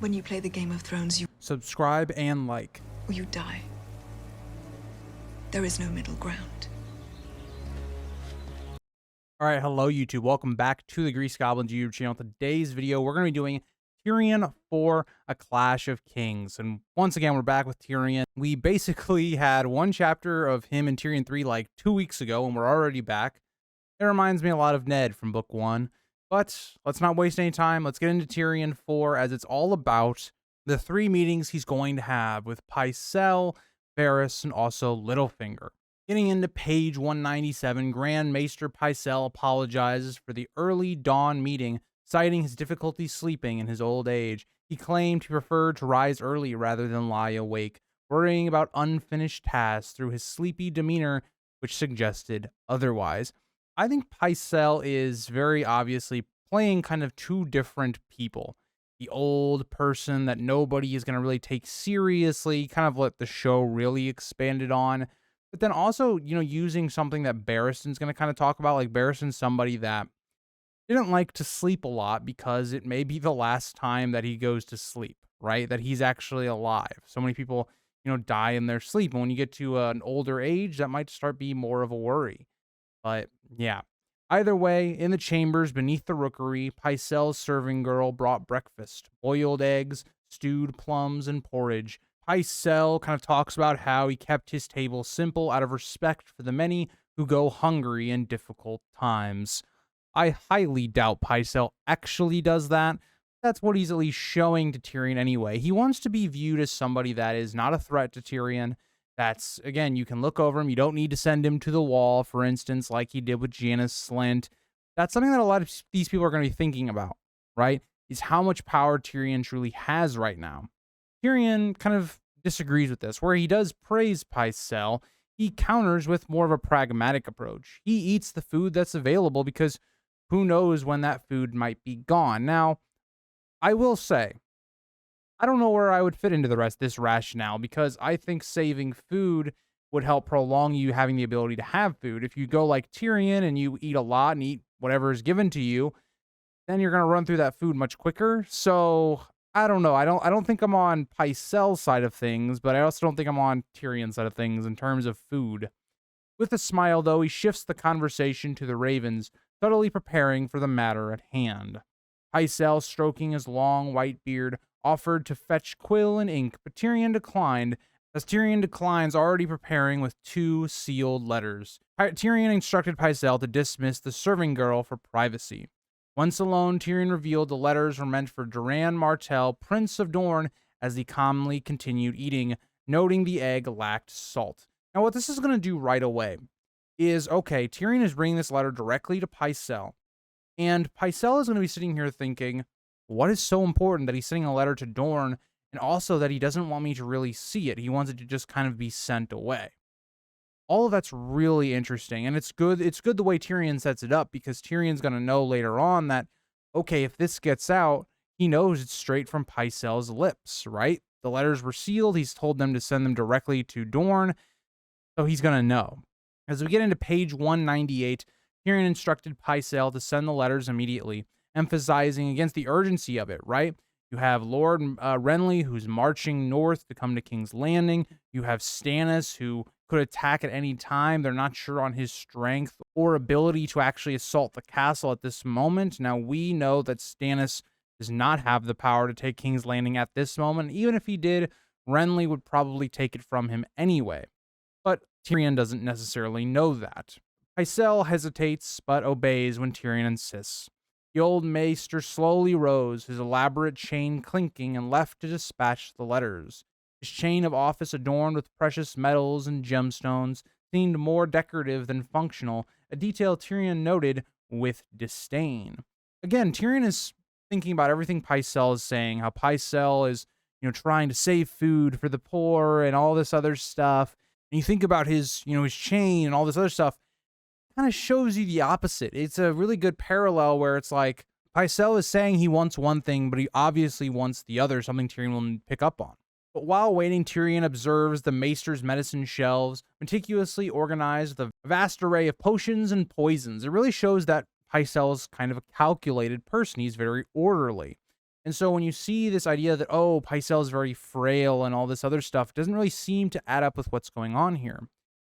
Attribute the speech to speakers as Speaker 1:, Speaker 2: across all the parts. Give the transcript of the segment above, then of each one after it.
Speaker 1: When you play the Game of Thrones, you
Speaker 2: Subscribe and like.
Speaker 1: or you die. There is no middle ground.
Speaker 2: All right, hello YouTube. Welcome back to the Grease Goblins YouTube channel. Today's video, we're going to be doing Tyrion for A Clash of Kings. And once again, we're back with Tyrion. We basically had one chapter of him in Tyrion 3 like 2 weeks ago, and we're already back. It reminds me a lot of Ned from book 1. But let's not waste any time. Let's get into Tyrion 4, as it's all about the 3 meetings he's going to have with Pycelle, Varys, and also Littlefinger. Getting into page 197, Grand Maester Pycelle apologizes for the early dawn meeting, citing his difficulty sleeping in his old age. He claimed he preferred to rise early rather than lie awake, worrying about unfinished tasks through his sleepy demeanor, which suggested otherwise. I think Pycelle is very obviously playing kind of 2 different people. The old person that nobody is going to really take seriously, kind of let the show really expanded on. But then also, using something that Barristan's going to kind of talk about. Like, Barristan's somebody that didn't like to sleep a lot because it may be the last time that he goes to sleep, right? That he's actually alive. So many people, die in their sleep. And when you get to an older age, that might start being more of a worry. But yeah, either way, in the chambers beneath the rookery, Pycelle's serving girl brought breakfast: boiled eggs, stewed plums, and porridge. Pycelle kind of talks about how he kept his table simple out of respect for the many who go hungry in difficult times. I highly doubt Pycelle actually does that. That's what he's at least showing to Tyrion anyway. He wants to be viewed as somebody that is not a threat to Tyrion. That's, again, you can look over him. You don't need to send him to the wall, for instance, like he did with Janis Slynt. That's something that a lot of these people are going to be thinking about, right? Is how much power Tyrion truly has right now. Tyrion kind of disagrees with this. Where he does praise Pycelle, he counters with more of a pragmatic approach. He eats the food that's available because who knows when that food might be gone. Now, I will say, I don't know where I would fit into the rest of this rationale, because I think saving food would help prolong you having the ability to have food. If you go like Tyrion and you eat a lot and eat whatever is given to you, then you're going to run through that food much quicker. So I don't know. I don't think I'm on Pycelle's side of things, but I also don't think I'm on Tyrion's side of things in terms of food. With a smile, though, he shifts the conversation to the ravens, subtly preparing for the matter at hand. Pycelle, stroking his long white beard, offered to fetch quill and ink, but Tyrion declined, as Tyrion declines already preparing with 2 sealed letters. Tyrion instructed Pycelle to dismiss the serving girl for privacy. Once alone, Tyrion revealed the letters were meant for Doran Martell, Prince of Dorne, as he calmly continued eating, noting the egg lacked salt. Now, what this is going to do right away is, okay, Tyrion is bringing this letter directly to Pycelle, and Pycelle is going to be sitting here thinking, what is so important that he's sending a letter to Dorne, and also that he doesn't want me to really see it? He wants it to just kind of be sent away. All of that's really interesting, and it's good. It's good the way Tyrion sets it up, because Tyrion's going to know later on that, okay, if this gets out, he knows it's straight from Pycelle's lips, right? The letters were sealed. He's told them to send them directly to Dorne, so he's going to know. As we get into page 198, Tyrion instructed Pycelle to send the letters immediately, emphasizing against the urgency of it, right? You have Lord Renly, who's marching north to come to King's Landing. You have Stannis, who could attack at any time. They're not sure on his strength or ability to actually assault the castle at this moment. Now, we know that Stannis does not have the power to take King's Landing at this moment. Even if he did, Renly would probably take it from him anyway. But Tyrion doesn't necessarily know that. Pycelle hesitates, but obeys when Tyrion insists. The old maester slowly rose, his elaborate chain clinking, and left to dispatch the letters. His chain of office, adorned with precious metals and gemstones, seemed more decorative than functional, a detail Tyrion noted with disdain. Again, Tyrion is thinking about everything Pycelle is saying, how Pycelle is, trying to save food for the poor and all this other stuff. And you think about his, his chain and all this other stuff, kind of shows you the opposite. It's a really good parallel where it's like Pycelle is saying he wants one thing, but he obviously wants the other, something Tyrion will pick up on. But while waiting, Tyrion observes the Maester's medicine shelves, meticulously organized with a vast array of potions and poisons. It really shows that Pycelle is kind of a calculated person. He's very orderly. And so when you see this idea that, oh, Pycelle is very frail and all this other stuff, it doesn't really seem to add up with what's going on here.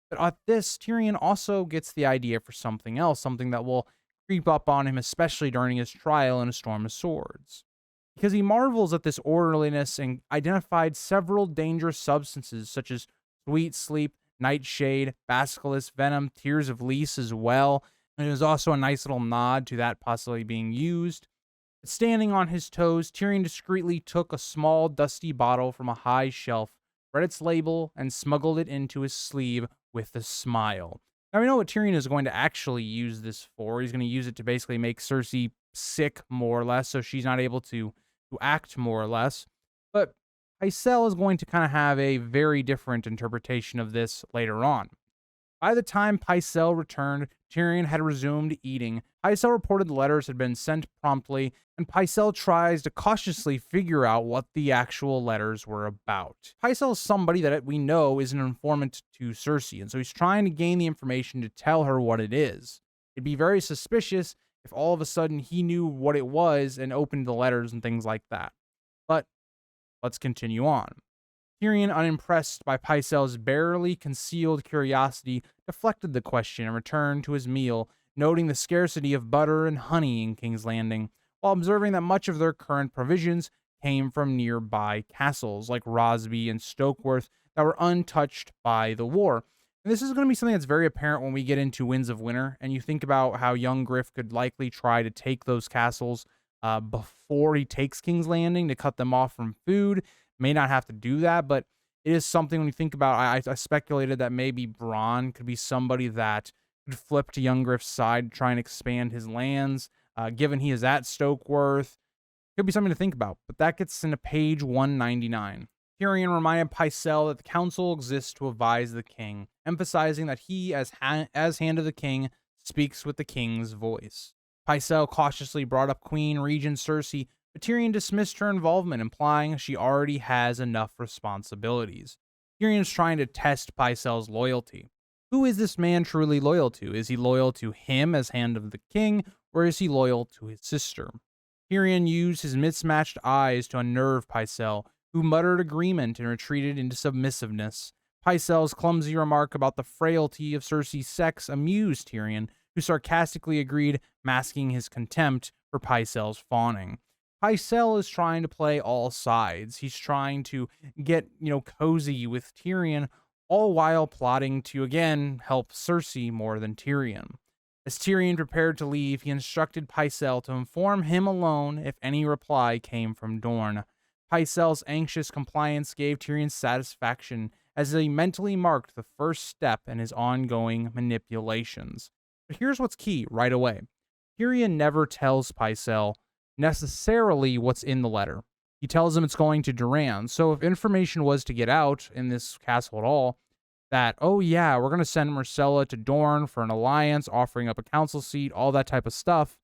Speaker 2: But at this, Tyrion also gets the idea for something else, something that will creep up on him, especially during his trial in A Storm of Swords. Because he marvels at this orderliness and identified several dangerous substances such as sweet sleep, nightshade, basilisk venom, tears of Lys as well. And there's also a nice little nod to that possibly being used. Standing on his toes, Tyrion discreetly took a small, dusty bottle from a high shelf, read its label, and smuggled it into his sleeve with a smile. Now, we know what Tyrion is going to actually use this for. He's going to use it to basically make Cersei sick, more or less, so she's not able to act, more or less. But Pycelle is going to kind of have a very different interpretation of this later on. By the time Pycelle returned, Tyrion had resumed eating. Pycelle reported the letters had been sent promptly, and Pycelle tries to cautiously figure out what the actual letters were about. Pycelle is somebody that we know is an informant to Cersei, and so he's trying to gain the information to tell her what it is. It'd be very suspicious if all of a sudden he knew what it was and opened the letters and things like that. But let's continue on. Tyrion, unimpressed by Pycelle's barely concealed curiosity, deflected the question and returned to his meal, noting the scarcity of butter and honey in King's Landing, while observing that much of their current provisions came from nearby castles like Rosby and Stokeworth that were untouched by the war. And this is going to be something that's very apparent when we get into Winds of Winter, and you think about how young Griff could likely try to take those castles before he takes King's Landing to cut them off from food. May not have to do that, but it is something when you think about. I speculated that maybe Bronn could be somebody that could flip to young Griff's side, try and expand his lands. Given he is at Stokeworth, could be something to think about. But that gets into page 199. Tyrion reminded Pycelle that the council exists to advise the king, emphasizing that he, as Hand of the King, speaks with the king's voice. Pycelle cautiously brought up Queen Regent Cersei, but Tyrion dismissed her involvement, implying she already has enough responsibilities. Tyrion's trying to test Pycelle's loyalty. Who is this man truly loyal to? Is he loyal to him as Hand of the King, or is he loyal to his sister? Tyrion used his mismatched eyes to unnerve Pycelle, who muttered agreement and retreated into submissiveness. Pycelle's clumsy remark about the frailty of Cersei's sex amused Tyrion, who sarcastically agreed, masking his contempt for Pycelle's fawning. Pycelle is trying to play all sides. He's trying to get, cozy with Tyrion, all while plotting to, again, help Cersei more than Tyrion. As Tyrion prepared to leave, he instructed Pycelle to inform him alone if any reply came from Dorne. Pycelle's anxious compliance gave Tyrion satisfaction, as he mentally marked the first step in his ongoing manipulations. But here's what's key right away. Tyrion never tells Pycelle necessarily what's in the letter. He tells him it's going to Duran. So if information was to get out in this castle at all, that, oh yeah, we're going to send Myrcella to Dorne for an alliance, offering up a council seat, all that type of stuff,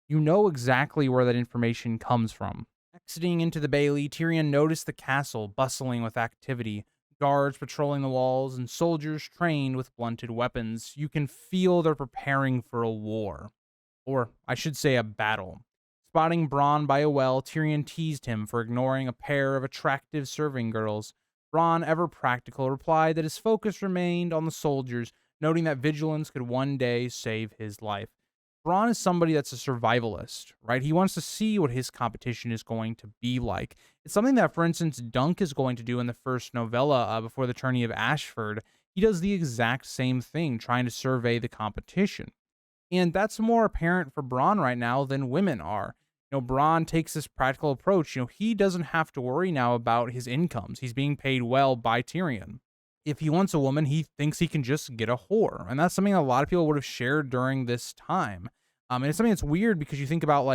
Speaker 2: you know exactly where that information comes from. Exiting into the Bailey, Tyrion noticed the castle bustling with activity, guards patrolling the walls, and soldiers trained with blunted weapons. You can feel they're preparing for a war. Or, I should say, a battle. Spotting Bronn by a well, Tyrion teased him for ignoring a pair of attractive serving girls. Bronn, ever practical, replied that his focus remained on the soldiers, noting that vigilance could one day save his life. Bronn is somebody that's a survivalist, right? He wants to see what his competition is going to be like. It's something that, for instance, Dunk is going to do in the first novella before the tourney of Ashford. He does the exact same thing, trying to survey the competition. And that's more apparent for Bronn right now than women are. Bronn takes this practical approach. He doesn't have to worry now about his incomes. He's being paid well by Tyrion. If he wants a woman, he thinks he can just get a whore. And that's something a lot of people would have shared during this time. And it's something that's weird because you think about,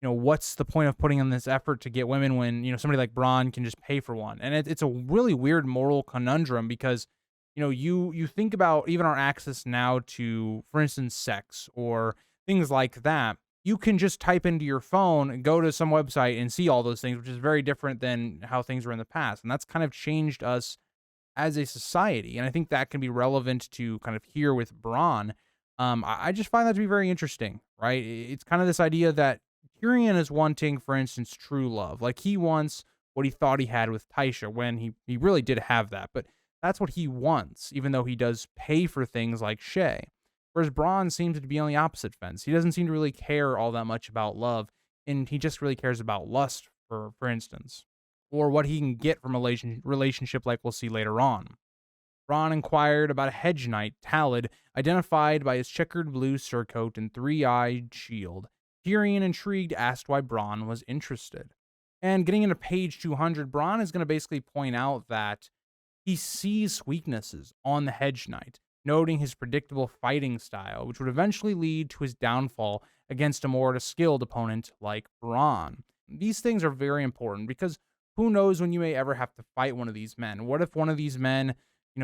Speaker 2: what's the point of putting in this effort to get women when, somebody like Bronn can just pay for one? And it's a really weird moral conundrum because, you think about even our access now to, for instance, sex or things like that. You can just type into your phone and go to some website and see all those things, which is very different than how things were in the past. And that's kind of changed us as a society. And I think that can be relevant to kind of here with Bronn. I just find that to be very interesting, right? It's kind of this idea that Tyrion is wanting, for instance, true love. Like, he wants what he thought he had with Tysha when he really did have that, but that's what he wants, even though he does pay for things like Shay. Whereas Bronn seems to be on the opposite fence. He doesn't seem to really care all that much about love, and he just really cares about lust, for instance, or what he can get from a relationship like we'll see later on. Bronn inquired about a hedge knight, Talad, identified by his checkered blue surcoat and three-eyed shield. Tyrion, intrigued, asked why Bronn was interested. And getting into page 200, Bronn is going to basically point out that he sees weaknesses on the hedge knight, noting his predictable fighting style, which would eventually lead to his downfall against a more skilled opponent like Bronn. These things are very important because who knows when you may ever have to fight one of these men. What if one of these men,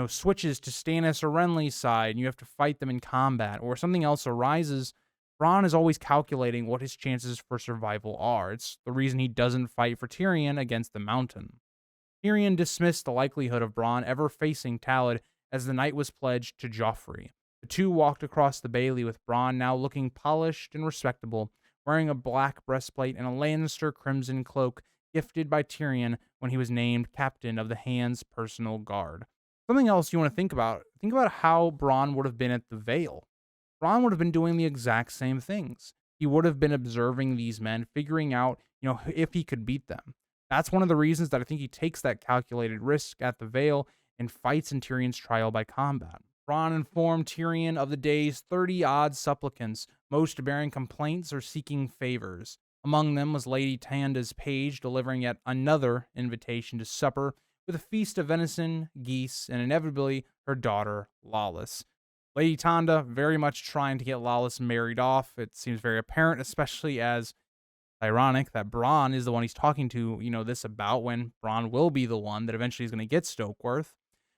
Speaker 2: switches to Stannis or Renly's side and you have to fight them in combat, or something else arises? Bronn is always calculating what his chances for survival are. It's the reason he doesn't fight for Tyrion against the Mountain. Tyrion dismissed the likelihood of Bronn ever facing Talad as the night was pledged to Joffrey. The two walked across the Bailey with Bronn now looking polished and respectable, wearing a black breastplate and a Lannister crimson cloak gifted by Tyrion when he was named captain of the Hand's personal guard. Something else you want to think about how Bronn would have been at the Vale. Bronn would have been doing the exact same things. He would have been observing these men, figuring out, if he could beat them. That's one of the reasons that I think he takes that calculated risk at the Vale and fights in Tyrion's trial by combat. Bronn informed Tyrion of the day's 30-odd supplicants, most bearing complaints or seeking favors. Among them was Lady Tanda's page delivering yet another invitation to supper with a feast of venison, geese, and inevitably her daughter, Lollys. Lady Tanda very much trying to get Lollys married off. It seems very apparent, especially as ironic that Bronn is the one he's talking to, this about, when Bronn will be the one that eventually is going to get Stokeworth.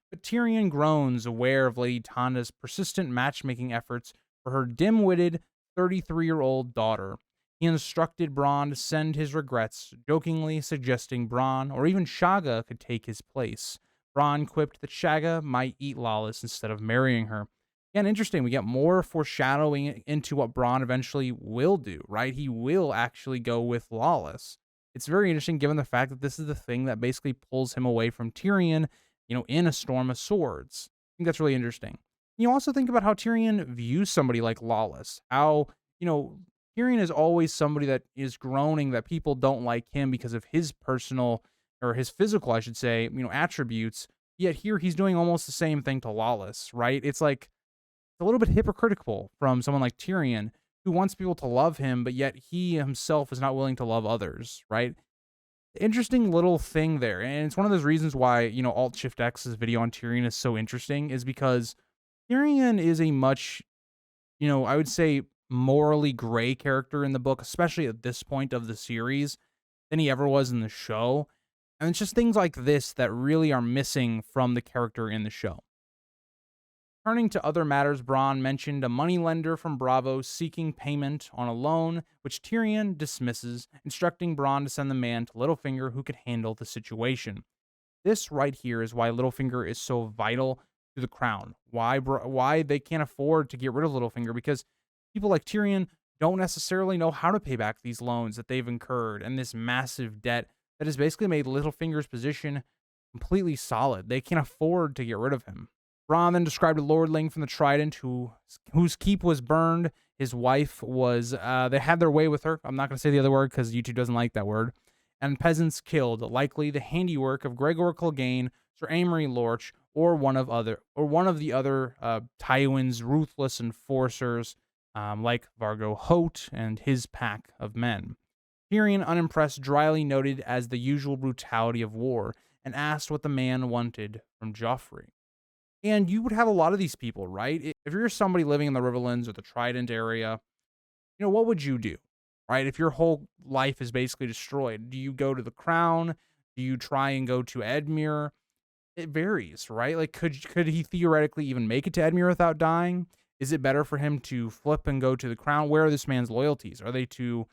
Speaker 2: But Tyrion groans, aware of Lady Tanda's persistent matchmaking efforts for her dim-witted 33-year-old daughter. He instructed Bronn to send his regrets, jokingly suggesting Bronn or even Shagga could take his place. Bronn quipped that Shagga might eat Lollys instead of marrying her. Again, interesting, we get more foreshadowing into what Bronn eventually will do, right? He will actually go with Lollys. It's very interesting given the fact that this is the thing that basically pulls him away from Tyrion, in A Storm of Swords. I think that's really interesting. You also think about how Tyrion views somebody like Lollys, how, Tyrion is always somebody that is groaning that people don't like him because of his personal, or his physical, I should say, attributes. Yet here he's doing almost the same thing to Lollys, right? It's like a little bit hypocritical from someone like Tyrion, who wants people to love him, but yet he himself is not willing to love others, right? Interesting little thing there. And it's one of those reasons why, Alt-Shift-X's video on Tyrion is so interesting, is because Tyrion is a much, I would say, morally gray character in the book, especially at this point of the series, than he ever was in the show. And it's just things like this that really are missing from the character in the show. Turning to other matters, Bronn mentioned a moneylender from Bravo seeking payment on a loan, which Tyrion dismisses, instructing Bronn to send the man to Littlefinger who could handle the situation. This right here is why Littlefinger is so vital to the crown. Why they can't afford to get rid of Littlefinger, because people like Tyrion don't necessarily know how to pay back these loans that they've incurred and this massive debt that has basically made Littlefinger's position completely solid. They can't afford to get rid of him. Bronn then described a lordling from the Trident whose keep was burned. His wife was, they had their way with her. I'm not going to say the other word because YouTube doesn't like that word. And peasants killed, likely the handiwork of Gregor Clegane, Sir Amory Lorch, or one of the other Tywin's ruthless enforcers, like Vargo Hoat and his pack of men. Tyrion, unimpressed, dryly noted as the usual brutality of war, and asked what the man wanted from Joffrey. And you would have a lot of these people, right? If you're somebody living in the Riverlands or the Trident area, what would you do, right? If your whole life is basically destroyed, do you go to the Crown? Do you try and go to Edmure? It varies, right? Like, could he theoretically even make it to Edmure without dying? Is it better for him to flip and go to the Crown? Where are this man's loyalties? Are they to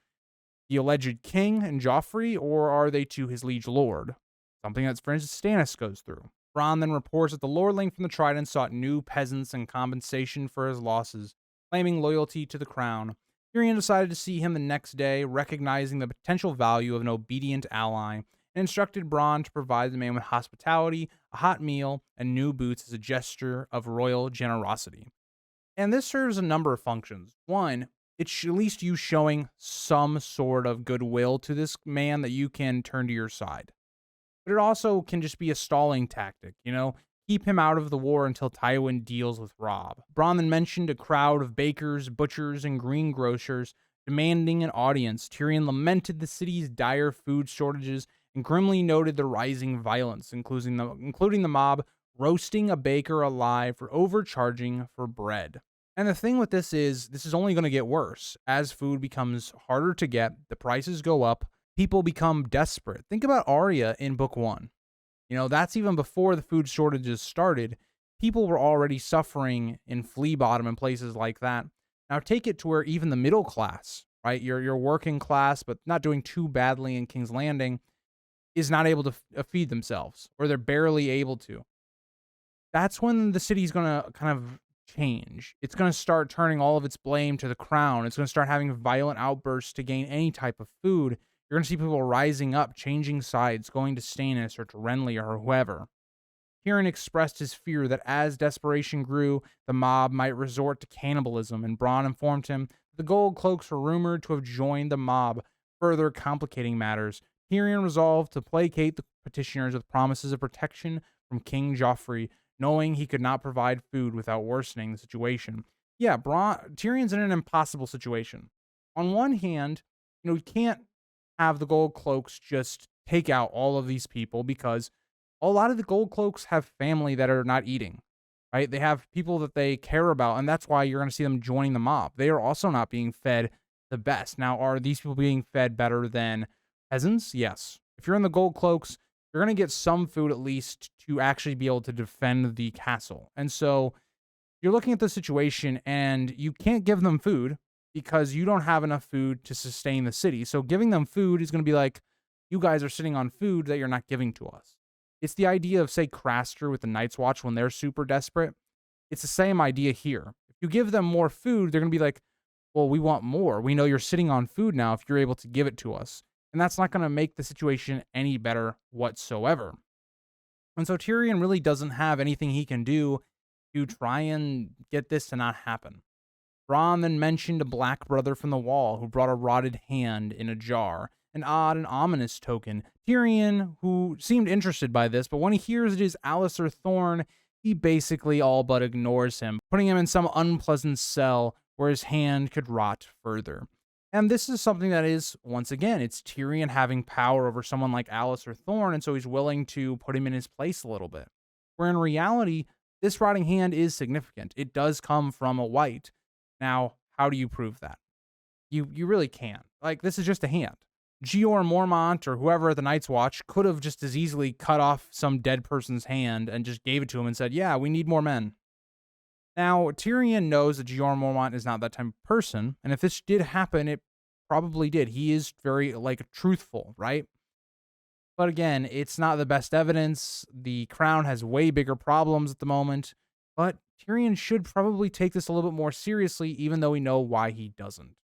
Speaker 2: the alleged king and Joffrey, or are they to his liege lord? Something that, for instance, Stannis goes through. Bronn then reports that the lordling from the Trident sought new peasants in compensation for his losses, claiming loyalty to the crown. Tyrion decided to see him the next day, recognizing the potential value of an obedient ally, and instructed Bronn to provide the man with hospitality, a hot meal, and new boots as a gesture of royal generosity. And this serves a number of functions. One, it's at least you showing some sort of goodwill to this man that you can turn to your side. But it also can just be a stalling tactic, keep him out of the war until Tywin deals with Robb. Bronn then mentioned a crowd of bakers, butchers, and greengrocers demanding an audience. Tyrion lamented the city's dire food shortages and grimly noted the rising violence, including the mob roasting a baker alive for overcharging for bread. And the thing with this is only going to get worse. As food becomes harder to get, the prices go up, people become desperate. Think about Arya in book 1. That's even before the food shortages started. People were already suffering in Flea Bottom and places like that. Now take it to where even the middle class, right? Your working class, but not doing too badly in King's Landing, is not able to feed themselves, or they're barely able to. That's when the city's going to kind of change. It's going to start turning all of its blame to the crown. It's going to start having violent outbursts to gain any type of food. You're going to see people rising up, changing sides, going to Stannis or to Renly or whoever. Tyrion expressed his fear that as desperation grew, the mob might resort to cannibalism, and Bronn informed him that the Gold Cloaks were rumored to have joined the mob, further complicating matters. Tyrion resolved to placate the petitioners with promises of protection from King Joffrey, knowing he could not provide food without worsening the situation. Yeah, Tyrion's in an impossible situation. On one hand, he can't have the Gold Cloaks just take out all of these people because a lot of the Gold Cloaks have family that are not eating, right? They have people that they care about, and that's why you're going to see them joining the mob. They are also not being fed the best. Now, are these people being fed better than peasants? Yes. If you're in the Gold Cloaks, you're going to get some food at least to actually be able to defend the castle. And so you're looking at the situation and you can't give them food because you don't have enough food to sustain the city. So giving them food is going to be like, you guys are sitting on food that you're not giving to us. It's the idea of, say, Craster with the Night's Watch when they're super desperate. It's the same idea here. If you give them more food, they're going to be like, well, we want more. We know you're sitting on food now if you're able to give it to us. And that's not going to make the situation any better whatsoever. And so Tyrion really doesn't have anything he can do to try and get this to not happen. Bronn then mentioned a black brother from the wall who brought a rotted hand in a jar, an odd and ominous token. Tyrion, who seemed interested by this, but when he hears it is Alliser Thorne, he basically all but ignores him, putting him in some unpleasant cell where his hand could rot further. And this is something that is, once again, it's Tyrion having power over someone like Alliser Thorne, and so he's willing to put him in his place a little bit. Where in reality, this rotting hand is significant. It does come from a white. Now, how do you prove that? You really can't. Like, this is just a hand. Jeor Mormont or whoever at the Night's Watch could have just as easily cut off some dead person's hand and just gave it to him and said, yeah, we need more men. Now, Tyrion knows that Jeor Mormont is not that type of person, and if this did happen, it probably did. He is very, truthful, right? But again, it's not the best evidence. The crown has way bigger problems at the moment, but Tyrion should probably take this a little bit more seriously, even though we know why he doesn't.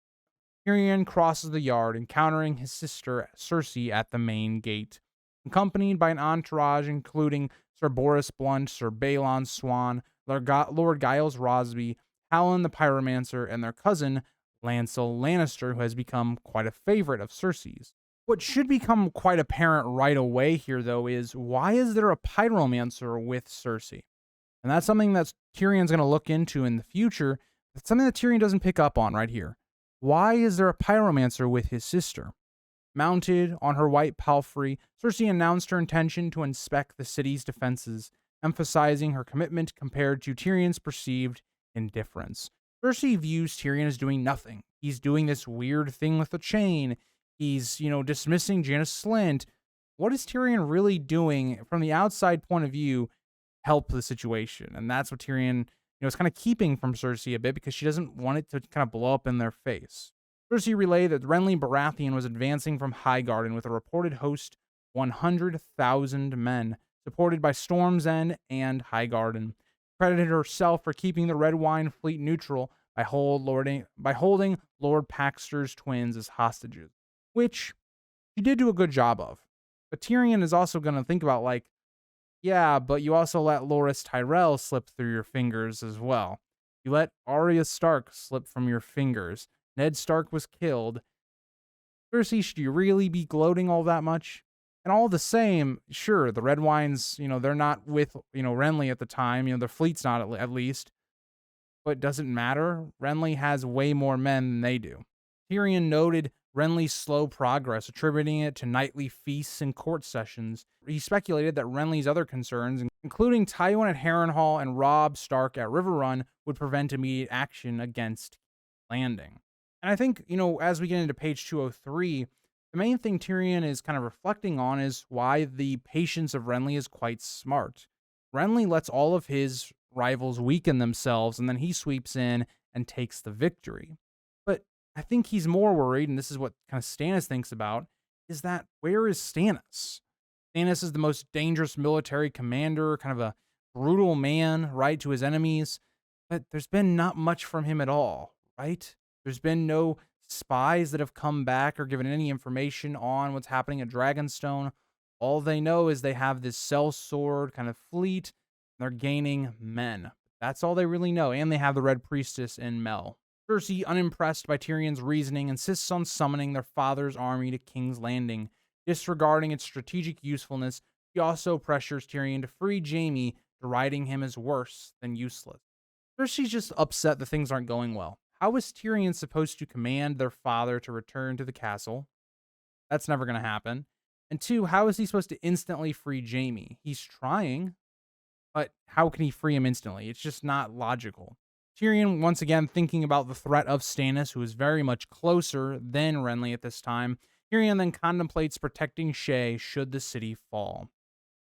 Speaker 2: Tyrion crosses the yard, encountering his sister Cersei at the main gate, accompanied by an entourage including Sir Boris Blunt, Sir Balon Swan, Lord Giles Rosby, Hallan the Pyromancer, and their cousin, Lancel Lannister, who has become quite a favorite of Cersei's. What should become quite apparent right away here, though, is why is there a Pyromancer with Cersei? And that's something that Tyrion's going to look into in the future. It's something that Tyrion doesn't pick up on right here. Why is there a Pyromancer with his sister? Mounted on her white palfrey, Cersei announced her intention to inspect the city's defenses, emphasizing her commitment compared to Tyrion's perceived indifference. Cersei views Tyrion as doing nothing. He's doing this weird thing with the chain. He's, dismissing Jaina Slynt. What is Tyrion really doing from the outside point of view help the situation? And that's what Tyrion, is kind of keeping from Cersei a bit because she doesn't want it to kind of blow up in their face. Cersei relayed that Renly Baratheon was advancing from Highgarden with a reported host 100,000 men, supported by Storm's End and Highgarden. Credited herself for keeping the Red Wine fleet neutral, by holding Lord Paxter's twins as hostages, which she did do a good job of. But Tyrion is also going to think about, like, yeah, but you also let Loras Tyrell slip through your fingers as well. You let Arya Stark slip from your fingers. Ned Stark was killed. Cersei, should you really be gloating all that much? And all the same, sure, the Red Wines, they're not with, Renly at the time. Their fleet's not at least. But does it matter? Renly has way more men than they do. Tyrion noted Renly's slow progress, attributing it to nightly feasts and court sessions. He speculated that Renly's other concerns, including Tywin at Harrenhal and Robb Stark at Riverrun, would prevent immediate action against Landing. And I think, as we get into page 203, the main thing Tyrion is kind of reflecting on is why the patience of Renly is quite smart. Renly lets all of his rivals weaken themselves, and then he sweeps in and takes the victory. But I think he's more worried, and this is what kind of Stannis thinks about, is that where is Stannis? Stannis is the most dangerous military commander, kind of a brutal man, right, to his enemies, but there's been not much from him at all, right? There's been no spies that have come back or given any information on what's happening at Dragonstone. All they know is they have this sellsword kind of fleet. They're gaining men. That's all they really know. And they have the Red Priestess in Mel. Cersei, unimpressed by Tyrion's reasoning, insists on summoning their father's army to King's Landing. Disregarding its strategic usefulness, she also pressures Tyrion to free Jaime, deriding him as worse than useless. Cersei's just upset that things aren't going well. How is Tyrion supposed to command their father to return to the castle? That's never going to happen. And two, how is he supposed to instantly free Jaime? He's trying, but how can he free him instantly? It's just not logical. Tyrion, once again, thinking about the threat of Stannis, who is very much closer than Renly at this time. Tyrion then contemplates protecting Shae should the city fall.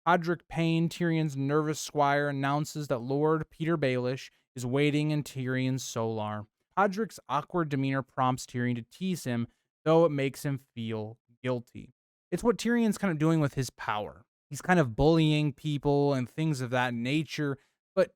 Speaker 2: Podrick Payne, Tyrion's nervous squire, announces that Lord Peter Baelish is waiting in Tyrion's solar. Podrick's awkward demeanor prompts Tyrion to tease him, though it makes him feel guilty. It's what Tyrion's kind of doing with his power. He's kind of bullying people and things of that nature, but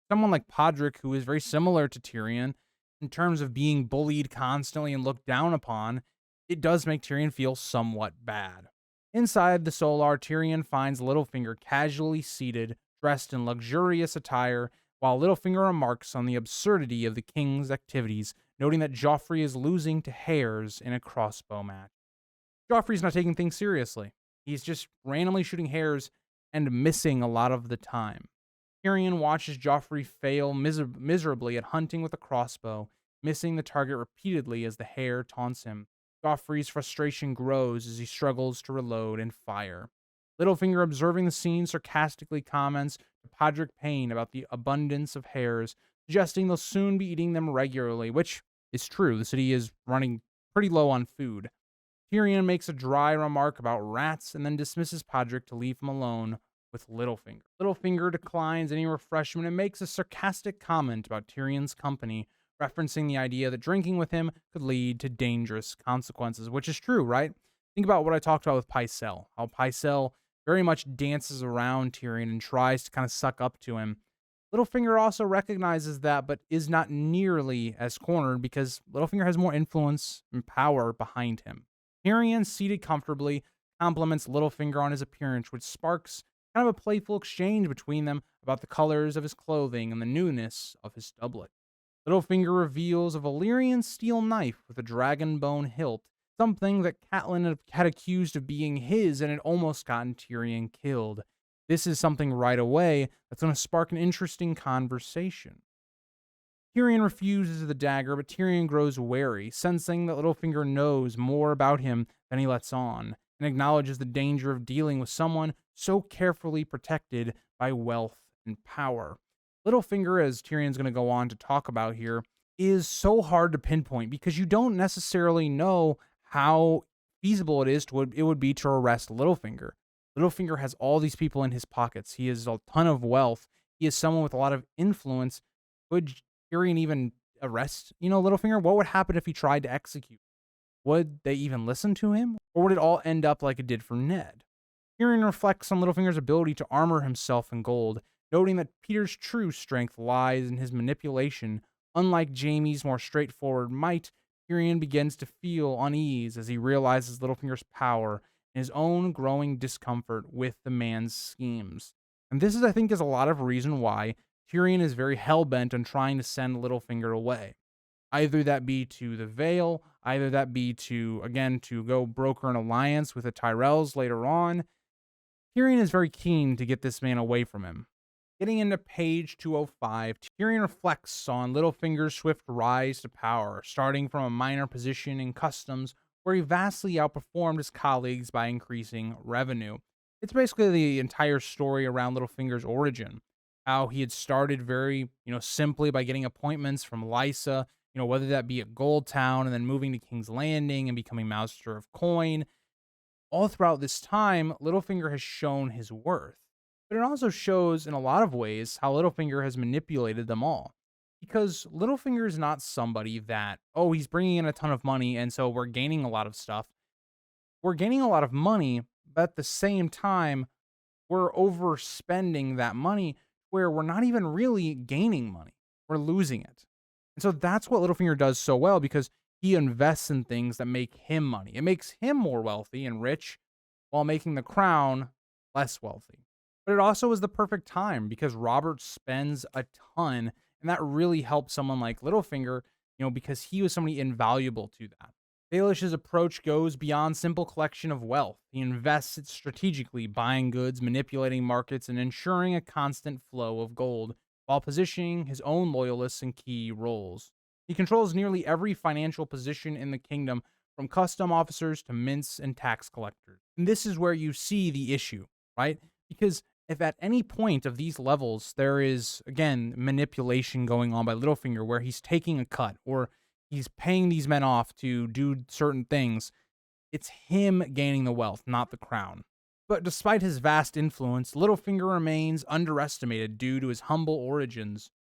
Speaker 2: someone like Podrick, who is very similar to Tyrion in terms of being bullied constantly and looked down upon, it does make Tyrion feel somewhat bad. Inside the solar, Tyrion finds Littlefinger casually seated, dressed in luxurious attire, while Littlefinger remarks on the absurdity of the king's activities, noting that Joffrey is losing to hares in a crossbow match. Joffrey's not taking things seriously. He's just randomly shooting hares and missing a lot of the time. Tyrion watches Joffrey fail miserably at hunting with a crossbow, missing the target repeatedly as the hare taunts him. Joffrey's frustration grows as he struggles to reload and fire. Littlefinger, observing the scene, sarcastically comments to Podrick Payne about the abundance of hares, suggesting they'll soon be eating them regularly, which is true. The city is running pretty low on food. Tyrion makes a dry remark about rats and then dismisses Podrick to leave him alone with Littlefinger. Littlefinger declines any refreshment and makes a sarcastic comment about Tyrion's company, referencing the idea that drinking with him could lead to dangerous consequences, which is true, right? Think about what I talked about with Pycelle, how Pycelle very much dances around Tyrion and tries to kind of suck up to him. Littlefinger also recognizes that, but is not nearly as cornered because Littlefinger has more influence and power behind him. Tyrion, seated comfortably, compliments Littlefinger on his appearance, which sparks kind of a playful exchange between them about the colors of his clothing and the newness of his doublet. Littlefinger reveals a Valyrian steel knife with a dragon bone hilt, something that Catelyn had accused of being his and had almost gotten Tyrion killed. This is something right away that's going to spark an interesting conversation. Tyrion refuses the dagger, but Tyrion grows wary, sensing that Littlefinger knows more about him than he lets on, and acknowledges the danger of dealing with someone so carefully protected by wealth and power. Littlefinger, as Tyrion's going to go on to talk about here, is so hard to pinpoint because you don't necessarily know how feasible it would be to arrest Littlefinger. Littlefinger has all these people in his pockets. He has a ton of wealth. He is someone with a lot of influence. Could Tyrion even arrest, Littlefinger? What would happen if he tried to execute? Would they even listen to him? Or would it all end up like it did for Ned? Tyrion reflects on Littlefinger's ability to armor himself in gold, noting that Peter's true strength lies in his manipulation Unlike Jaime's more straightforward might, Tyrion begins to feel unease as he realizes Littlefinger's power and his own growing discomfort with the man's schemes. And this is, I think, is a lot of reason why Tyrion is very hell-bent on trying to send Littlefinger away. Either that be to the Vale, either that be to, again, to go broker an alliance with the Tyrells later on. Tyrion is very keen to get this man away from him. Getting into page 205, Tyrion reflects on Littlefinger's swift rise to power, starting from a minor position in customs where he vastly outperformed his colleagues by increasing revenue. It's basically the entire story around Littlefinger's origin, how he had started very, simply by getting appointments from Lysa, whether that be at Gold Town and then moving to King's Landing and becoming Maester of Coin. All throughout this time, Littlefinger has shown his worth. But it also shows in a lot of ways how Littlefinger has manipulated them all. Because Littlefinger is not somebody that, he's bringing in a ton of money and so we're gaining a lot of stuff. We're gaining a lot of money, but at the same time, we're overspending that money where we're not even really gaining money. We're losing it. And so that's what Littlefinger does so well, because he invests in things that make him money. It makes him more wealthy and rich while making the crown less wealthy. But it also is the perfect time because Robert spends a ton, and that really helps someone like Littlefinger, because he was somebody invaluable to that. Baelish's approach goes beyond simple collection of wealth. He invests it strategically, buying goods, manipulating markets, and ensuring a constant flow of gold, while positioning his own loyalists in key roles. He controls nearly every financial position in the kingdom, from custom officers to mints and tax collectors. And this is where you see the issue, right? Because if at any point of these levels there is, again, manipulation going on by Littlefinger where he's taking a cut or he's paying these men off to do certain things, it's him gaining the wealth, not the crown. But despite his vast influence, Littlefinger remains underestimated due to his humble origins.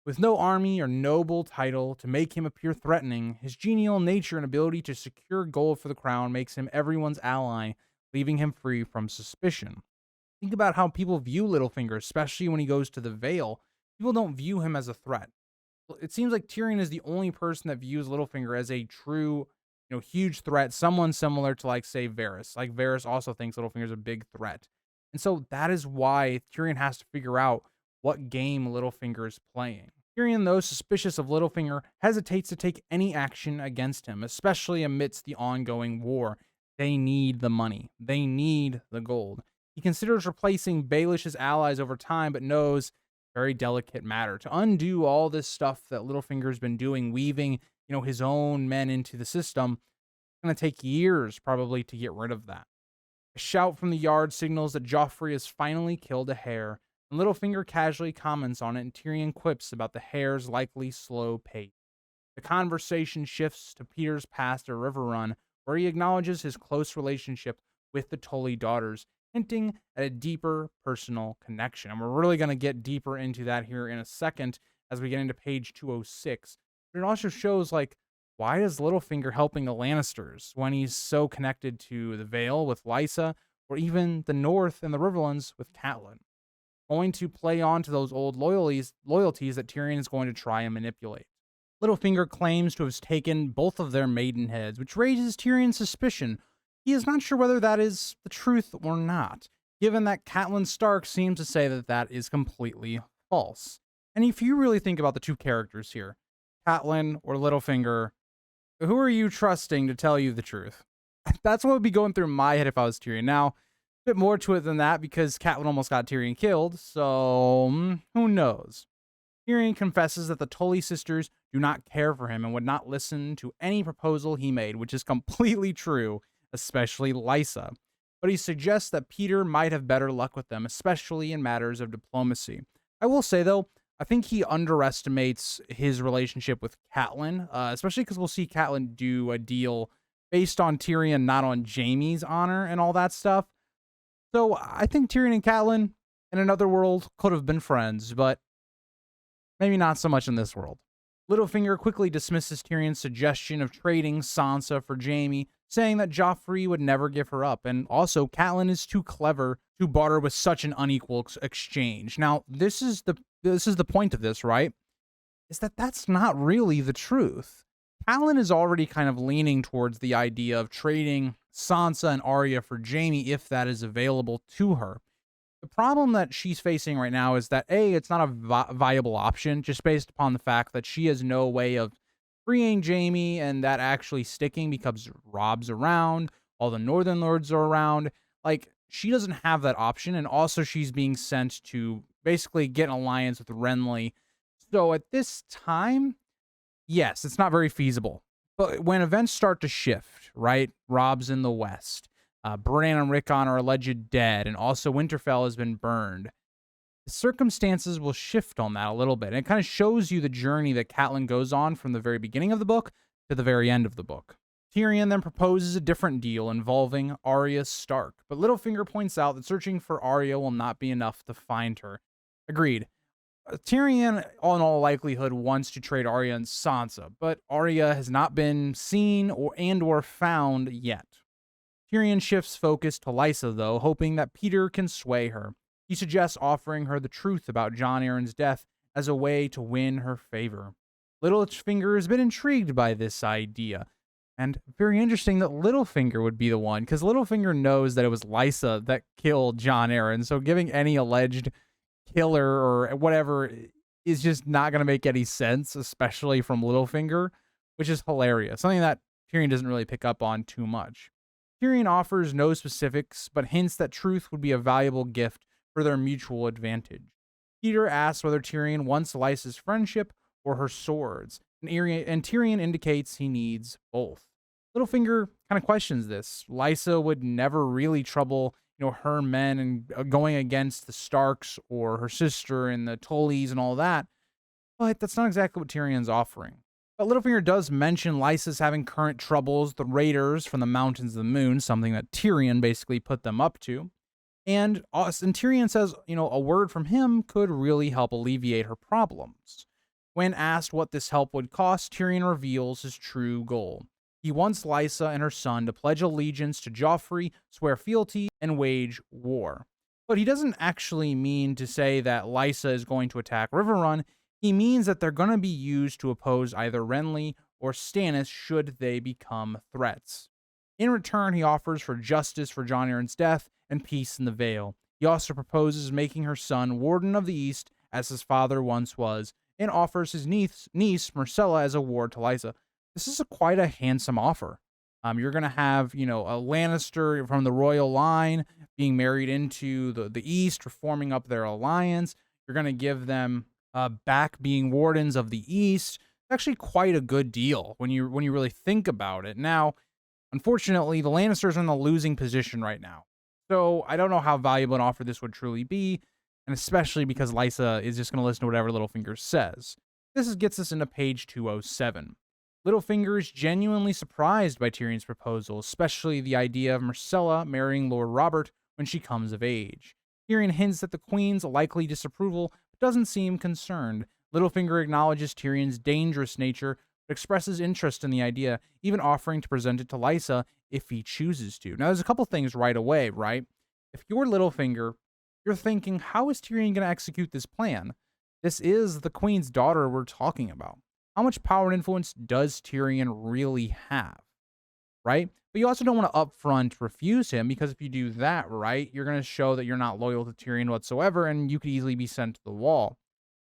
Speaker 2: With no army or noble title to make him appear threatening, his genial nature and ability to secure gold for the crown makes him everyone's ally, leaving him free from suspicion. Think about how people view Littlefinger, especially when he goes to the Vale. People don't view him as a threat. It seems like Tyrion is the only person that views Littlefinger as a true, huge threat, someone similar to, like, say, Varys. Like, Varys also thinks Littlefinger is a big threat. And so that is why Tyrion has to figure out what game Littlefinger is playing. Tyrion, though suspicious of Littlefinger, hesitates to take any action against him, especially amidst the ongoing war. They need the money. They need the gold. He considers replacing Baelish's allies over time, but knows very delicate matter. To undo all this stuff that Littlefinger's been doing, weaving, his own men into the system, it's going to take years probably to get rid of that. A shout from the yard signals that Joffrey has finally killed a hare, and Littlefinger casually comments on it, and Tyrion quips about the hare's likely slow pace. The conversation shifts to Peter's past at River Run, where he acknowledges his close relationship with the Tully daughters, hinting at a deeper personal connection. And we're really going to get deeper into that here in a second as we get into page 206. But it also shows, why is Littlefinger helping the Lannisters when he's so connected to the Vale with Lysa, or even the North and the Riverlands with Catelyn? Going to play on to those old loyalties that Tyrion is going to try and manipulate. Littlefinger claims to have taken both of their maidenheads, which raises Tyrion's suspicion. He is not sure whether that is the truth or not, given that Catelyn Stark seems to say that that is completely false. And if you really think about the two characters here, Catelyn or Littlefinger, who are you trusting to tell you the truth? That's what would be going through my head if I was Tyrion. Now, a bit more to it than that, because Catelyn almost got Tyrion killed, so who knows? Tyrion confesses that the Tully sisters do not care for him and would not listen to any proposal he made, which is completely true, especially Lysa. But he suggests that Peter might have better luck with them, especially in matters of diplomacy. I will say, though, I think he underestimates his relationship with Catelyn, especially because we'll see Catelyn do a deal based on Tyrion, not on Jaime's honor and all that stuff. So I think Tyrion and Catelyn in another world could have been friends, but maybe not so much in this world. Littlefinger quickly dismisses Tyrion's suggestion of trading Sansa for Jaime, saying that Joffrey would never give her up, and also Catelyn is too clever to barter with such an unequal exchange. Now, this is the point of this, right? is that that's not really the truth. Catelyn is already kind of leaning towards the idea of trading Sansa and Arya for Jaime if that is available to her. The problem that she's facing right now is that A, it's not a viable option just based upon the fact that she has no way of freeing Jaime and that actually sticking because Rob's around, all the Northern Lords are around. Like, she doesn't have that option, and also she's being sent to basically get an alliance with Renly. So at this time, yes, it's not very feasible. But when events start to shift, right? Rob's in the west. Bran and Rickon are alleged dead, and also Winterfell has been burned. The circumstances will shift on that a little bit. And it kind of shows you the journey that Catelyn goes on from the very beginning of the book to the very end of the book. Tyrion then proposes a different deal involving Arya Stark, but Littlefinger points out that searching for Arya will not be enough to find her. Agreed. Tyrion, in all likelihood, wants to trade Arya and Sansa, but Arya has not been seen or found yet. Tyrion shifts focus to Lysa, though, hoping that Petyr can sway her. He suggests offering her the truth about Jon Arryn's death as a way to win her favor. Littlefinger has been intrigued by this idea, and very interesting that Littlefinger would be the one, because Littlefinger knows that it was Lysa that killed Jon Arryn, so giving any alleged killer or whatever is just not going to make any sense, especially from Littlefinger, which is hilarious. Something that Tyrion doesn't really pick up on too much. Tyrion offers no specifics, but hints that truth would be a valuable gift for their mutual advantage. Petyr asks whether Tyrion wants Lysa's friendship or her swords, and Tyrion indicates he needs both. Littlefinger kind of questions this. Lysa would never really trouble her men and going against the Starks or her sister and the Tullys and all that, but that's not exactly what Tyrion's offering. But Littlefinger does mention Lysa's having current troubles, the raiders from the Mountains of the Moon, something that Tyrion basically put them up to. And Tyrion says, a word from him could really help alleviate her problems. When asked what this help would cost, Tyrion reveals his true goal. He wants Lysa and her son to pledge allegiance to Joffrey, swear fealty, and wage war. But he doesn't actually mean to say that Lysa is going to attack Riverrun. He means that they're going to be used to oppose either Renly or Stannis should they become threats. In return, he offers for justice for Jon Arryn's death and peace in the Vale. He also proposes making her son Warden of the East, as his father once was, and offers his niece Myrcella as a ward to Lysa. This is quite a handsome offer. You're going to have, a Lannister from the royal line being married into the East, reforming up their alliance. You're going to give them back being wardens of the East. It's actually quite a good deal when you really think about it. Now, unfortunately, the Lannisters are in the losing position right now. So I don't know how valuable an offer this would truly be, and especially because Lysa is just going to listen to whatever Littlefinger says. This gets us into page 207. Littlefinger is genuinely surprised by Tyrion's proposal, especially the idea of Myrcella marrying Lord Robert when she comes of age. Tyrion hints at the Queen's likely disapproval, but doesn't seem concerned. Littlefinger acknowledges Tyrion's dangerous nature, but expresses interest in the idea, even offering to present it to Lysa if he chooses to. Now, there's a couple things right away, right? If you're Littlefinger, you're thinking, how is Tyrion going to execute this plan? This is the Queen's daughter we're talking about. How much power and influence does Tyrion really have, right? But you also don't want to upfront refuse him, because if you do that, right, you're going to show that you're not loyal to Tyrion whatsoever, and you could easily be sent to the wall.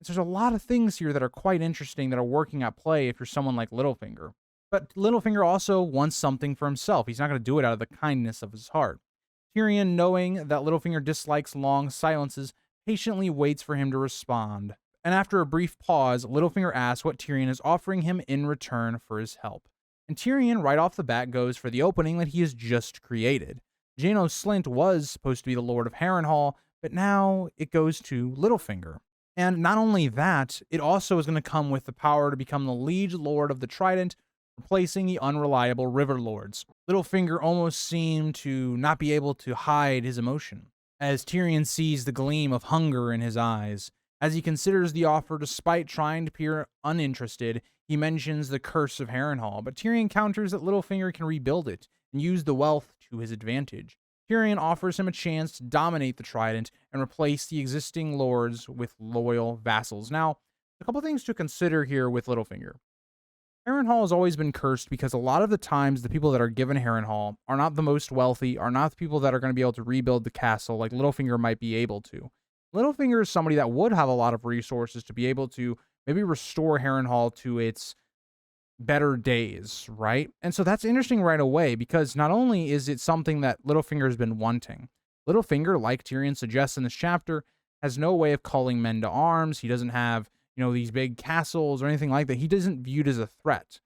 Speaker 2: So there's a lot of things here that are quite interesting that are working at play if you're someone like Littlefinger. But Littlefinger also wants something for himself. He's not going to do it out of the kindness of his heart. Tyrion, knowing that Littlefinger dislikes long silences, patiently waits for him to respond. And after a brief pause, Littlefinger asks what Tyrion is offering him in return for his help. And Tyrion, right off the bat, goes for the opening that he has just created. Janos Slynt was supposed to be the Lord of Harrenhal, but now it goes to Littlefinger. And not only that, it also is going to come with the power to become the liege lord of the Trident, replacing the unreliable River Lords. Littlefinger almost seemed to not be able to hide his emotion, as Tyrion sees the gleam of hunger in his eyes. As he considers the offer, despite trying to appear uninterested, he mentions the curse of Harrenhal, but Tyrion counters that Littlefinger can rebuild it and use the wealth to his advantage. Tyrion offers him a chance to dominate the Trident and replace the existing lords with loyal vassals. Now, A couple things to consider here with Littlefinger. Harrenhal has always been cursed because a lot of the times the people that are given Harrenhal are not the most wealthy, are not the people that are going to be able to rebuild the castle like Littlefinger might be able to. Littlefinger is somebody that would have a lot of resources to be able to maybe restore Harrenhal to its better days, right? And so that's interesting right away because not only is it something that Littlefinger has been wanting, Littlefinger, like Tyrion suggests in this chapter, has no way of calling men to arms. He doesn't have, these big castles or anything like that. He doesn't viewed as a threat.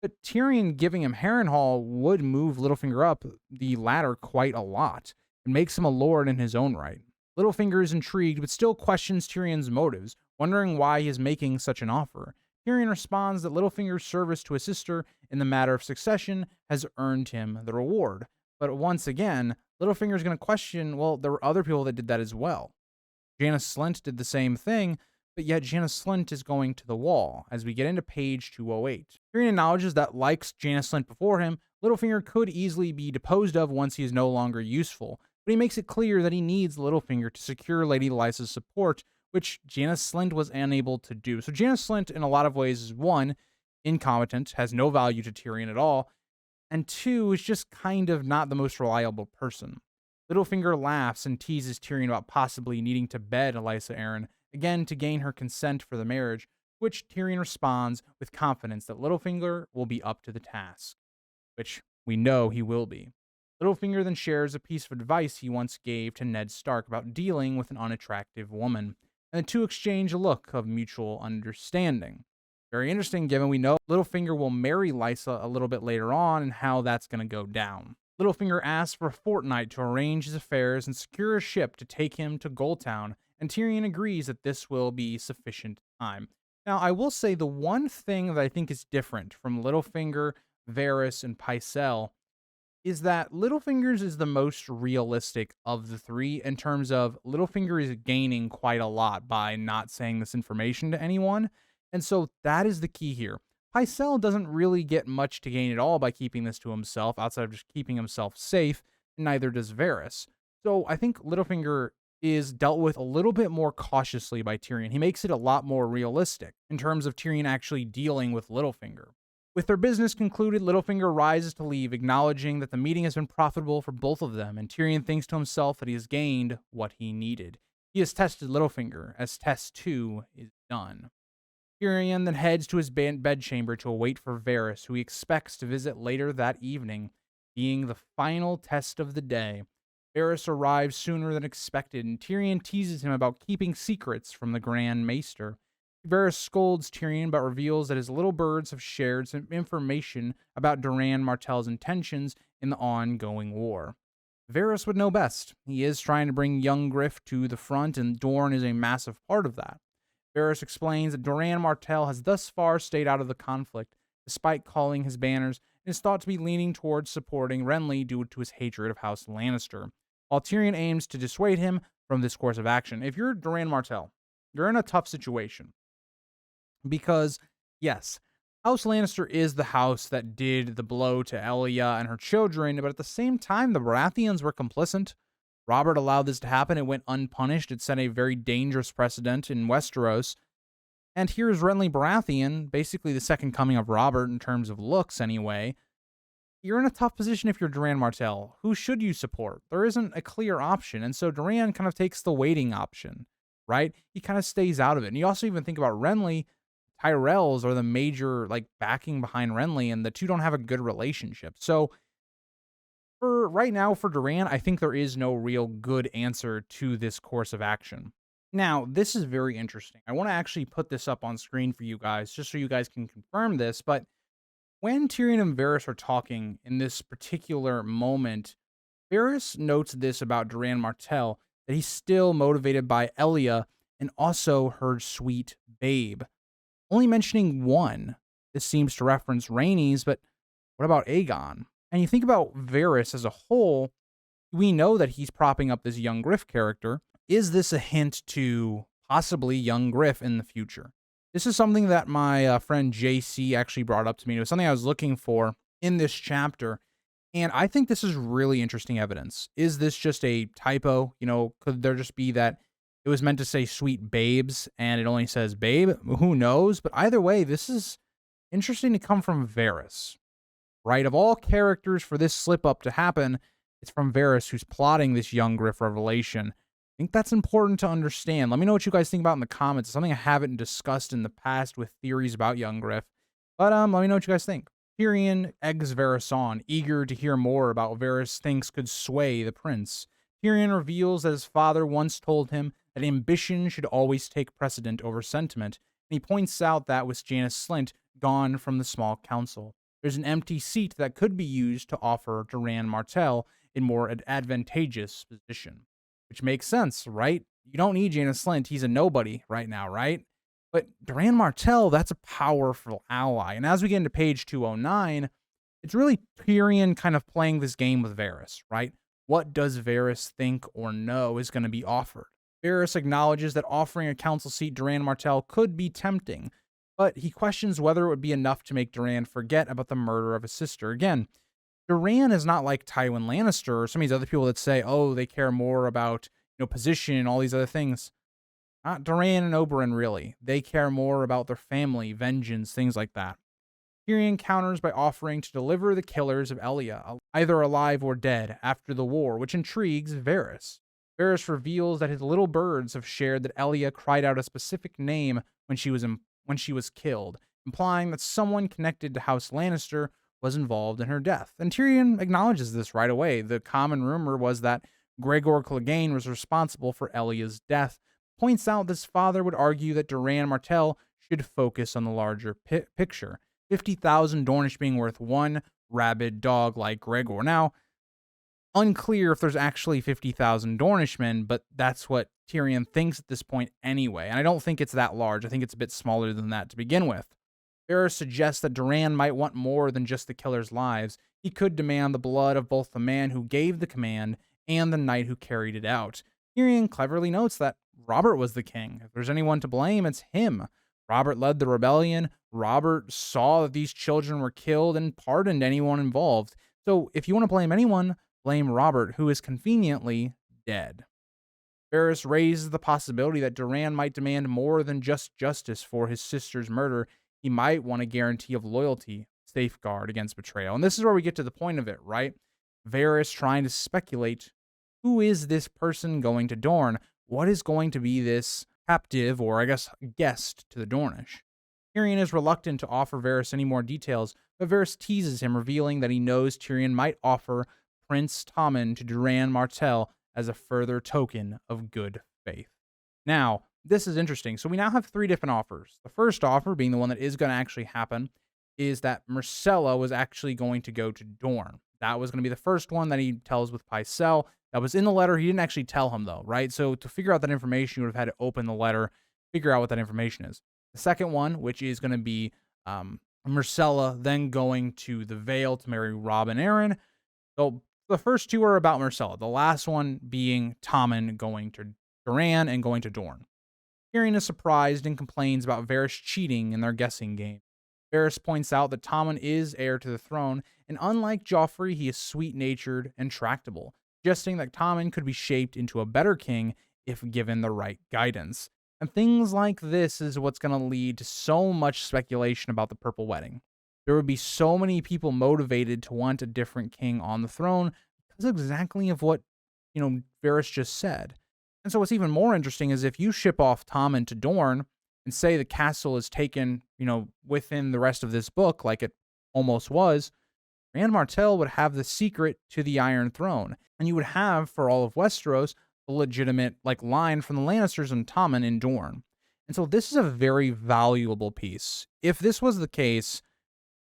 Speaker 2: But Tyrion giving him Harrenhal would move Littlefinger up the ladder quite a lot. It makes him a lord in his own right. Littlefinger is intrigued, but still questions Tyrion's motives, wondering why he is making such an offer. Tyrion responds that Littlefinger's service to his sister in the matter of succession has earned him the reward. But once again, Littlefinger is going to question, well, there were other people that did that as well. Jaina Slynt did the same thing, but yet Jaina Slynt is going to the wall as we get into page 208. Tyrion acknowledges that, like Jaina Slynt before him, Littlefinger could easily be deposed of once he is no longer useful, but he makes it clear that he needs Littlefinger to secure Lady Lysa's support, which Jaina Slynt was unable to do. So Jaina Slynt, in a lot of ways, is one, incompetent, has no value to Tyrion at all, and two, is just kind of not the most reliable person. Littlefinger laughs and teases Tyrion about possibly needing to bed Lysa Arryn, again to gain her consent for the marriage, which Tyrion responds with confidence that Littlefinger will be up to the task, which we know he will be. Littlefinger then shares a piece of advice he once gave to Ned Stark about dealing with an unattractive woman, and the two exchange a look of mutual understanding. Very interesting, given we know Littlefinger will marry Lysa a little bit later on and how that's going to go down. Littlefinger asks for a fortnight to arrange his affairs and secure a ship to take him to Goldtown, and Tyrion agrees that this will be sufficient time. Now, I will say the one thing that I think is different from Littlefinger, Varys, and Pycelle is that Littlefinger's is the most realistic of the three in terms of Littlefinger is gaining quite a lot by not saying this information to anyone. And so that is the key here. Pycelle doesn't really get much to gain at all by keeping this to himself outside of just keeping himself safe, and neither does Varys. So I think Littlefinger is dealt with a little bit more cautiously by Tyrion. He makes it a lot more realistic in terms of Tyrion actually dealing with Littlefinger. With their business concluded, Littlefinger rises to leave, acknowledging that the meeting has been profitable for both of them, and Tyrion thinks to himself that he has gained what he needed. He has tested Littlefinger, as test 2 is done. Tyrion then heads to his bedchamber to await for Varys, who he expects to visit later that evening, being the final test of the day. Varys arrives sooner than expected, and Tyrion teases him about keeping secrets from the Grand Maester. Varys scolds Tyrion, but reveals that his little birds have shared some information about Doran Martell's intentions in the ongoing war. Varys would know best. He is trying to bring young Griff to the front, and Dorne is a massive part of that. Varys explains that Doran Martell has thus far stayed out of the conflict, despite calling his banners, and is thought to be leaning towards supporting Renly due to his hatred of House Lannister, while Tyrion aims to dissuade him from this course of action. If you're Doran Martell, you're in a tough situation. Because, yes, House Lannister is the house that did the blow to Elia and her children, but at the same time, the Baratheons were complicit. Robert allowed this to happen. It went unpunished. It set a very dangerous precedent in Westeros. And here's Renly Baratheon, basically the second coming of Robert in terms of looks anyway. You're in a tough position if you're Doran Martell. Who should you support? There isn't a clear option. And so Doran kind of takes the waiting option, right? He kind of stays out of it. And you also even think about Renly. Tyrells are the major backing behind Renly, and the two don't have a good relationship. So for right now, for Doran, I think there is no real good answer to this course of action. Now, this is very interesting. I want to actually put this up on screen for you guys, just so you guys can confirm this. But when Tyrion and Varys are talking in this particular moment, Varys notes this about Doran Martell, that he's still motivated by Elia and also her sweet babe. Only mentioning one. This seems to reference Rhaenys, but what about Aegon? And you think about Varys as a whole, we know that he's propping up this young Griff character. Is this a hint to possibly young Griff in the future? This is something that my friend JC actually brought up to me. It was something I was looking for in this chapter, and I think this is really interesting evidence. Is this just a typo? Could there just be that It was meant to say sweet babes, and it only says babe. Who knows? But either way, this is interesting to come from Varys, right? Of all characters for this slip up to happen, it's from Varys, who's plotting this young Griff revelation. I think that's important to understand. Let me know what you guys think about in the comments. It's something I haven't discussed in the past with theories about young Griff. But let me know what you guys think. Tyrion eggs Varys on, eager to hear more about what Varys thinks could sway the prince. Tyrion reveals that his father once told him that ambition should always take precedent over sentiment, and he points out that with Janos Slynt gone from the small council, there's an empty seat that could be used to offer Doran Martell a more advantageous position. Which makes sense, right? You don't need Janos Slynt. He's a nobody right now, right? But Doran Martell, that's a powerful ally. And as we get into page 209, it's really Tyrion kind of playing this game with Varys, right? What does Varys think or know is going to be offered? Varys acknowledges that offering a council seat Doran Martell could be tempting, but he questions whether it would be enough to make Doran forget about the murder of his sister. Again, Doran is not like Tywin Lannister or some of these other people that say, oh, they care more about, position and all these other things. Not Doran and Oberyn, really. They care more about their family, vengeance, things like that. Tyrion counters by offering to deliver the killers of Elia, either alive or dead, after the war, which intrigues Varys. Varys reveals that his little birds have shared that Elia cried out a specific name when she was killed, implying that someone connected to House Lannister was involved in her death. And Tyrion acknowledges this right away. The common rumor was that Gregor Clegane was responsible for Elia's death, points out this father would argue that Doran Martell should focus on the larger picture. 50,000 Dornish being worth one rabid dog like Gregor. Now, unclear if there's actually 50,000 Dornishmen, but that's what Tyrion thinks at this point anyway. And I don't think it's that large. I think it's a bit smaller than that to begin with. Varys suggests that Doran might want more than just the killers' lives. He could demand the blood of both the man who gave the command and the knight who carried it out. Tyrion cleverly notes that Robert was the king. If there's anyone to blame, it's him. Robert led the rebellion. Robert saw that these children were killed and pardoned anyone involved. So if you want to blame anyone, blame Robert, who is conveniently dead. Varys raises the possibility that Doran might demand more than just justice for his sister's murder. He might want a guarantee of loyalty, safeguard against betrayal. And this is where we get to the point of it, right? Varys trying to speculate, who is this person going to Dorne? What is going to be this captive, or I guess guest, to the Dornish? Tyrion is reluctant to offer Varys any more details, but Varys teases him, revealing that he knows Tyrion might offer Prince Tommen to Doran Martell as a further token of good faith. Now, this is interesting. So we now have 3 different offers. The first offer, being the one that is going to actually happen, is that Myrcella was actually going to go to Dorne. That was going to be the first one that he tells with Pycelle. That was in the letter. He didn't actually tell him, though, right? So to figure out that information, you would have had to open the letter, figure out what that information is. The second one, which is going to be Myrcella then going to the Vale to marry Robb and Arryn. So the first 2 are about Myrcella. The last one being Tommen going to Doran and going to Dorne. Tyrion is surprised and complains about Varys cheating in their guessing game. Varys points out that Tommen is heir to the throne, and unlike Joffrey, he is sweet-natured and tractable, suggesting that Tommen could be shaped into a better king if given the right guidance. And things like this is what's going to lead to so much speculation about the Purple Wedding. There would be so many people motivated to want a different king on the throne because exactly of what, Varys just said. And so what's even more interesting is if you ship off Tommen to Dorne and say the castle is taken, within the rest of this book, like it almost was, Doran Martell would have the secret to the Iron Throne. And you would have, for all of Westeros, a legitimate, line from the Lannisters and Tommen in Dorne. And so this is a very valuable piece. If this was the case,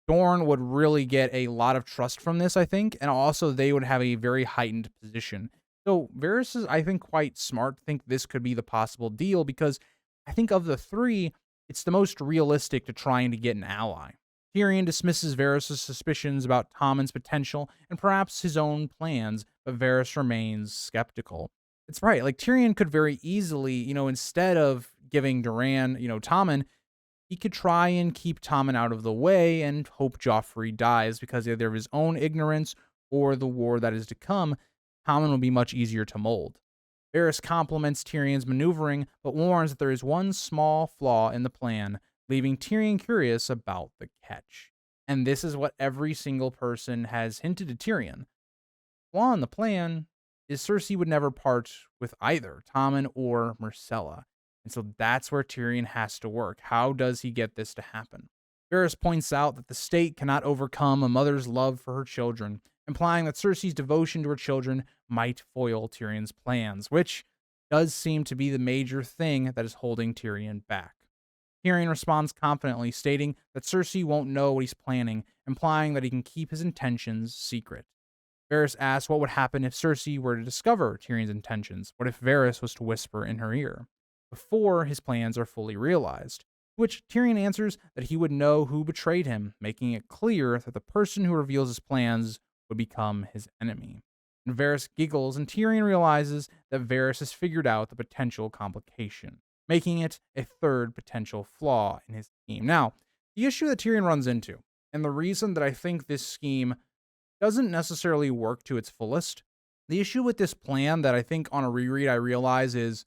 Speaker 2: Dorne would really get a lot of trust from this, I think, and also they would have a very heightened position. So Varys is, I think, quite smart to think this could be the possible deal because I think of the 3, it's the most realistic to trying to get an ally. Tyrion dismisses Varys' suspicions about Tommen's potential and perhaps his own plans, but Varys remains skeptical. It's right, Tyrion could very easily, instead of giving Doran, Tommen, he could try and keep Tommen out of the way and hope Joffrey dies because either of his own ignorance or the war that is to come, Tommen will be much easier to mold. Varys compliments Tyrion's maneuvering, but warns that there is one small flaw in the plan, leaving Tyrion curious about the catch. And this is what every single person has hinted to Tyrion. Flaw in the plan is Cersei would never part with either Tommen or Myrcella. And so that's where Tyrion has to work. How does he get this to happen? Varys points out that the state cannot overcome a mother's love for her children, implying that Cersei's devotion to her children might foil Tyrion's plans, which does seem to be the major thing that is holding Tyrion back. Tyrion responds confidently, stating that Cersei won't know what he's planning, implying that he can keep his intentions secret. Varys asks what would happen if Cersei were to discover Tyrion's intentions. What if Varys was to whisper in her ear before his plans are fully realized? To which Tyrion answers that he would know who betrayed him, making it clear that the person who reveals his plans would become his enemy. And Varys giggles, and Tyrion realizes that Varys has figured out the potential complication, making it a third potential flaw in his scheme. Now, the issue that Tyrion runs into, and the reason that I think this scheme doesn't necessarily work to its fullest, the issue with this plan that I think on a reread I realize is,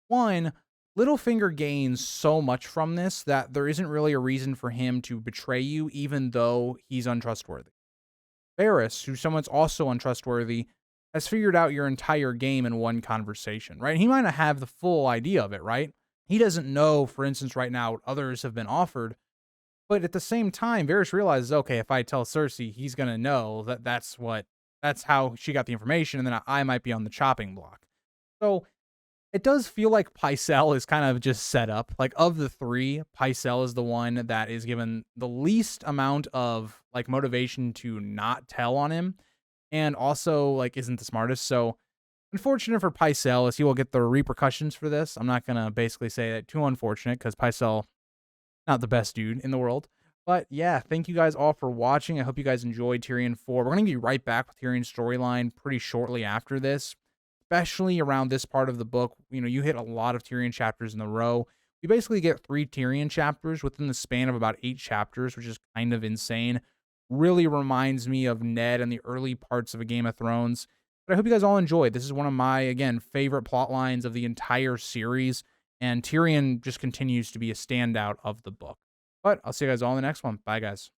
Speaker 2: one, Littlefinger gains so much from this that there isn't really a reason for him to betray you, even though he's untrustworthy. Varys, who's someone's also untrustworthy, has figured out your entire game in one conversation, right? He might not have the full idea of it, right? He doesn't know, for instance, right now what others have been offered. But at the same time, Varys realizes, okay, if I tell Cersei, he's going to know that that's how she got the information, and then I might be on the chopping block. So it does feel like Pycelle is kind of just set up. Like, of the three, Pycelle is the one that is given the least amount of like motivation to not tell on him, and also like isn't the smartest. So unfortunate for Pycelle, as he will get the repercussions for this. I'm not gonna basically say that too unfortunate, because Pycelle, not the best dude in the world. But yeah, thank you guys all for watching. I hope you guys enjoyed Tyrion 4. We're gonna be right back with Tyrion's storyline pretty shortly after this, especially around this part of the book. You know, you hit a lot of Tyrion chapters in a row. We basically get 3 Tyrion chapters within the span of about 8 chapters, which is kind of insane. Really reminds me of Ned and the early parts of A Game of Thrones. But I hope you guys all enjoyed. This is one of my, again, favorite plot lines of the entire series, and Tyrion just continues to be a standout of the book. But I'll see you guys all in the next one. Bye, guys.